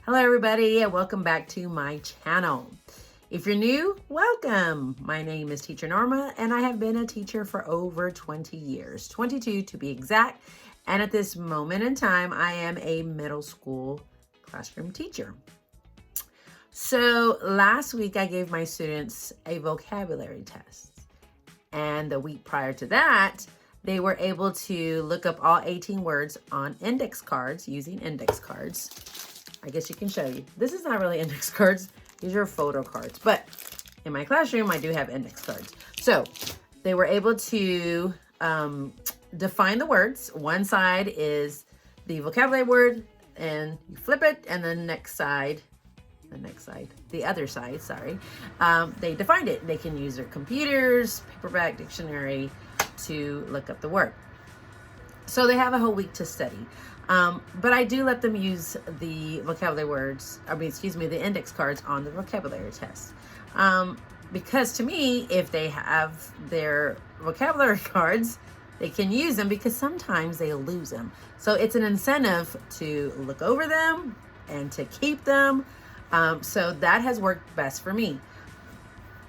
Hello everybody and welcome back to my channel. If you're new, welcome. My name is Teacher Norma and I have been a teacher for over 20 years, 22 to be exact. And at this moment in time, I am a middle school classroom teacher. So last week I gave my students a vocabulary test. And the week prior to that, they were able to look up all 18 words on index cards using index cards. I guess you can show you. This is not really index cards. These are photo cards. But in my classroom, I do have index cards. So they were able to define the words. One side is the vocabulary word, and you flip it, and the other side, sorry, they defined it. They can use their computers, paperback dictionary to look up the word. So they have a whole week to study. But I do let them use the vocabulary words, the index cards on the vocabulary test. Because to me, if they have their vocabulary cards, they can use them because sometimes they lose them. So it's an incentive to look over them and to keep them. So that has worked best for me.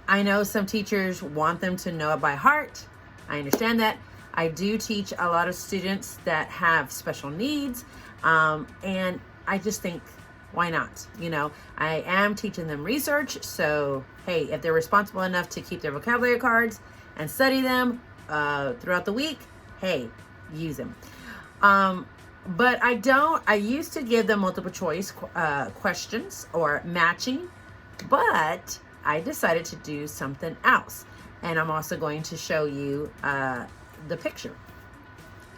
I know some teachers want them to know it by heart. I understand that. I do teach a lot of students that have special needs, and I just think, why not? You know, I am teaching them research, so hey, if they're responsible enough to keep their vocabulary cards and study them throughout the week, hey, use them. But I used to give them multiple choice questions or matching, but I decided to do something else. And I'm also going to show you the picture.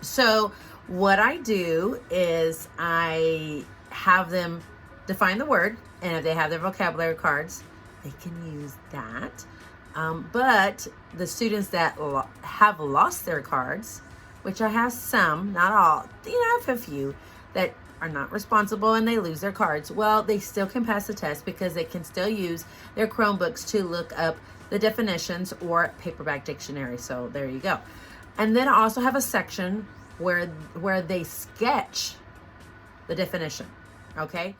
So what I do is I have them define the word, and if they have their vocabulary cards, they can use that. But the students that have lost their cards, which I have some, not all, I have a few that are not responsible and they lose their cards. Well, they still can pass the test because they can still use their Chromebooks to look up the definitions or paperback dictionary. So there you go. And then I also have a section where they sketch the definition, okay?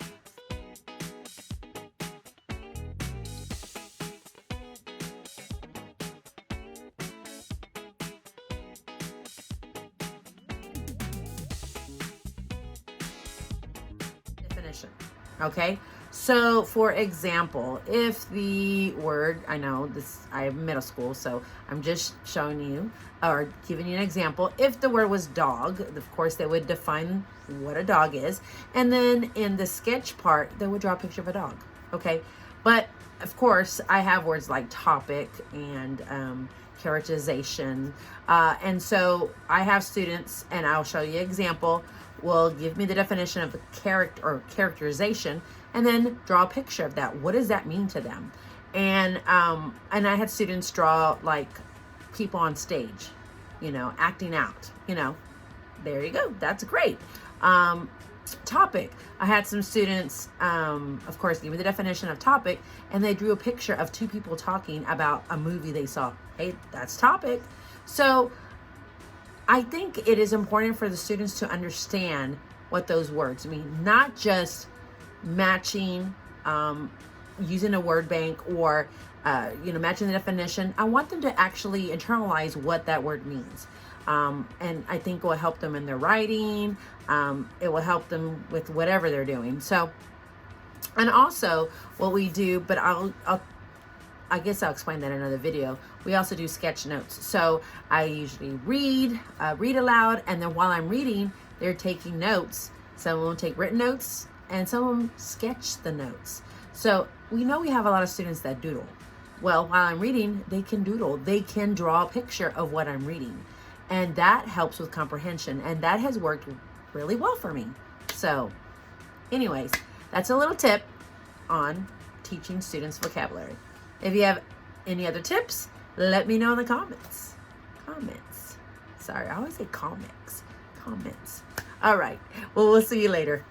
Definition, okay? So for example, if the word, I have middle school, so I'm just showing you or giving you an example. If the word was dog, of course they would define what a dog is. And then in the sketch part, they would draw a picture of a dog, okay? But of course I have words like topic and characterization. And so I have students, and I'll show you an example, will give me the definition of the character or characterization, and then draw a picture of that. What does that mean to them? And I had students draw like people on stage, acting out, there you go. That's great. Topic. I had some students, of course, give me the definition of topic, and they drew a picture of two people talking about a movie they saw. Hey, that's topic. So I think it is important for the students to understand what those words mean, not just matching, using a word bank or, matching the definition. I want them to actually internalize what that word means. And I think it will help them in their writing. It will help them with whatever they're doing. So, and also what we do, but I guess I'll explain that in another video. We also do sketch notes. So I usually read aloud, and then while I'm reading, they're taking notes. Some will take written notes, and some of them sketch the notes. So we know we have a lot of students that doodle. Well, while I'm reading, they can doodle. They can draw a picture of what I'm reading. And that helps with comprehension. And that has worked really well for me. So anyways, that's a little tip on teaching students vocabulary. If you have any other tips, let me know in the comments. Sorry, I always say comics. Comments. All right. Well, we'll see you later.